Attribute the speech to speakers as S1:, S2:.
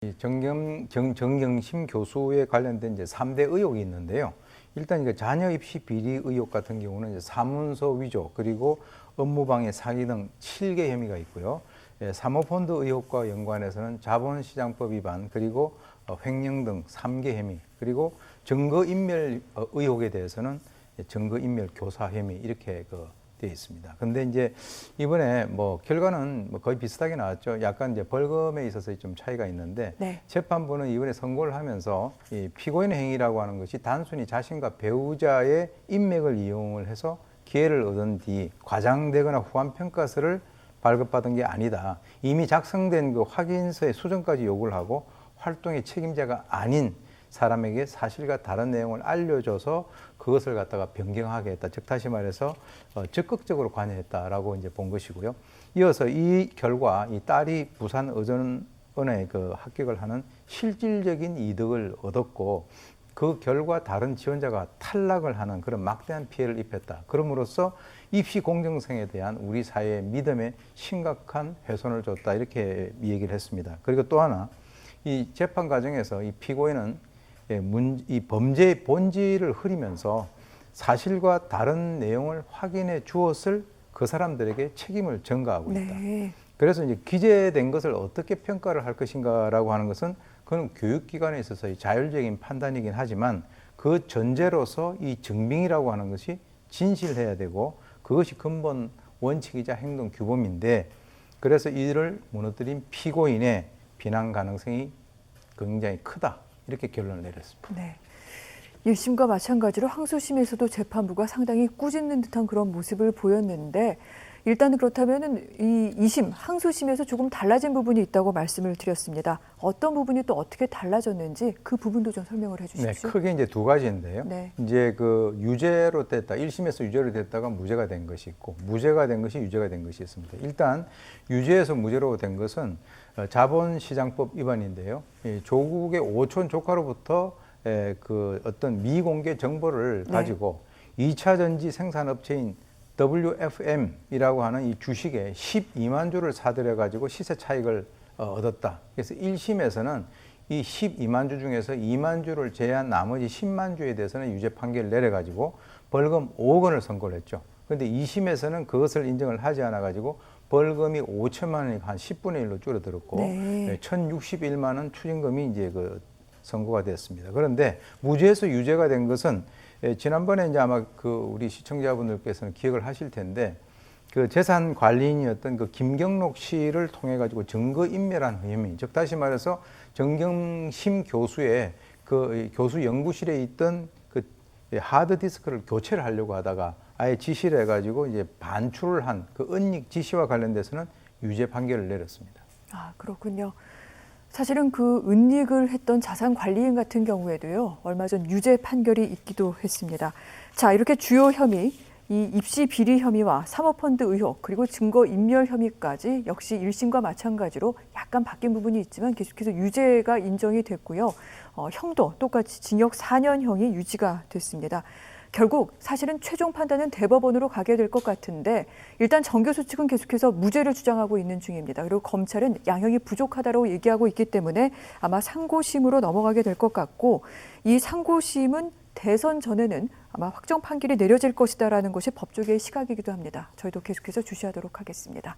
S1: 이 정경심 교수에 관련된 이제 3대 의혹이 있는데요. 일단 이제 자녀 입시 비리 의혹 같은 경우는 이제 사문서 위조 그리고 업무방해 사기 등 7개 혐의가 있고요. 사모펀드 의혹과 연관해서는 자본시장법 위반 그리고 횡령 등 3개 혐의, 그리고 증거인멸 의혹에 대해서는 증거인멸 교사 혐의 이렇게 되어 있습니다. 근데 이제 이번에 결과는 거의 비슷하게 나왔죠. 약간 이제 벌금에 있어서 좀 차이가 있는데,
S2: 네.
S1: 재판부는 이번에 선고를 하면서 이 피고인의 행위라고 하는 것이 단순히 자신과 배우자의 인맥을 이용을 해서 기회를 얻은 뒤 과장되거나 후한 평가서를 발급받은 게 아니다. 이미 작성된 그 확인서의 수정까지 요구를 하고 활동의 책임자가 아닌 사람에게 사실과 다른 내용을 알려줘서 그것을 갖다가 변경하게 했다. 즉 다시 말해서 적극적으로 관여했다라고 이제 본 것이고요. 이어서 이 결과 이 딸이 부산 의전원에 합격을 하는 실질적인 이득을 얻었고, 그 결과 다른 지원자가 탈락을 하는 그런 막대한 피해를 입혔다. 그럼으로써 입시 공정성에 대한 우리 사회의 믿음에 심각한 훼손을 줬다. 이렇게 얘기를 했습니다. 그리고 또 하나, 이 재판 과정에서 이 피고인은 이 범죄의 본질을 흐리면서 사실과 다른 내용을 확인해 주었을 그 사람들에게 책임을 전가하고 있다.
S2: 네.
S1: 그래서 이제 기재된 것을 어떻게 평가를 할 것인가라고 하는 것은 그건 교육기관에 있어서의 자율적인 판단이긴 하지만, 그 전제로서 이 증빙이라고 하는 것이 진실해야 되고 그것이 근본 원칙이자 행동 규범인데, 그래서 이를 무너뜨린 피고인의 비난 가능성이 굉장히 크다. 이렇게 결론을 내렸습니다.
S2: 네. 1심과 마찬가지로 항소심에서도 재판부가 상당히 꾸짖는 듯한 그런 모습을 보였는데, 일단 그렇다면 이 2심, 항소심에서 조금 달라진 부분이 있다고 말씀을 드렸습니다. 어떤 부분이 또 어떻게 달라졌는지 그 부분도 좀 설명을 해주십시오.
S1: 네, 크게 이제 두 가지인데요.
S2: 네.
S1: 이제 유죄로 됐다, 1심에서 유죄로 됐다가 무죄가 된 것이 있고, 무죄가 된 것이 유죄가 된 것이 있습니다. 일단 유죄에서 무죄로 된 것은 자본시장법 위반인데요. 조국의 오촌 조카로부터 어떤 미공개 정보를 가지고 2차 전지 생산업체인 WFM이라고 하는 이 주식에 12만 주를 사들여 가지고 시세 차익을 얻었다. 그래서 1심에서는 이 12만 주 중에서 2만 주를 제외한 나머지 10만 주에 대해서는 유죄 판결을 내려 가지고 벌금 5억 원을 선고를 했죠. 그런데 2심에서는 그것을 인정을 하지 않아 가지고 벌금이 5천만 원이 한 10분의 1로 줄어들었고, 1,061만 원 추징금이 이제 선고가 됐습니다. 그런데 무죄에서 유죄가 된 것은 지난번에 이제 아마 우리 시청자분들께서는 기억을 하실 텐데, 재산 관리인이었던 김경록 씨를 통해 가지고 증거 인멸한 혐의, 즉 다시 말해서 정경심 교수의 교수 연구실에 있던 하드 디스크를 교체를 하려고 하다가 아예 지시를 해가지고 이제 반출을 한 은닉 지시와 관련돼서는 유죄 판결을 내렸습니다. 아,
S2: 그렇군요. 사실은 은닉을 했던 자산관리인 같은 경우에도요, 얼마 전 유죄 판결이 있기도 했습니다. 자, 이렇게 주요 혐의, 이 입시 비리 혐의와 사모펀드 의혹, 그리고 증거인멸 혐의까지 역시 1심과 마찬가지로 약간 바뀐 부분이 있지만 계속해서 유죄가 인정이 됐고요. 형도 똑같이 징역 4년형이 유지가 됐습니다. 결국 사실은 최종 판단은 대법원으로 가게 될 것 같은데, 일단 정 교수 측은 계속해서 무죄를 주장하고 있는 중입니다. 그리고 검찰은 양형이 부족하다고 얘기하고 있기 때문에 아마 상고심으로 넘어가게 될 것 같고, 이 상고심은 대선 전에는 아마 확정 판결이 내려질 것이다라는 것이 법조계의 시각이기도 합니다. 저희도 계속해서 주시하도록 하겠습니다.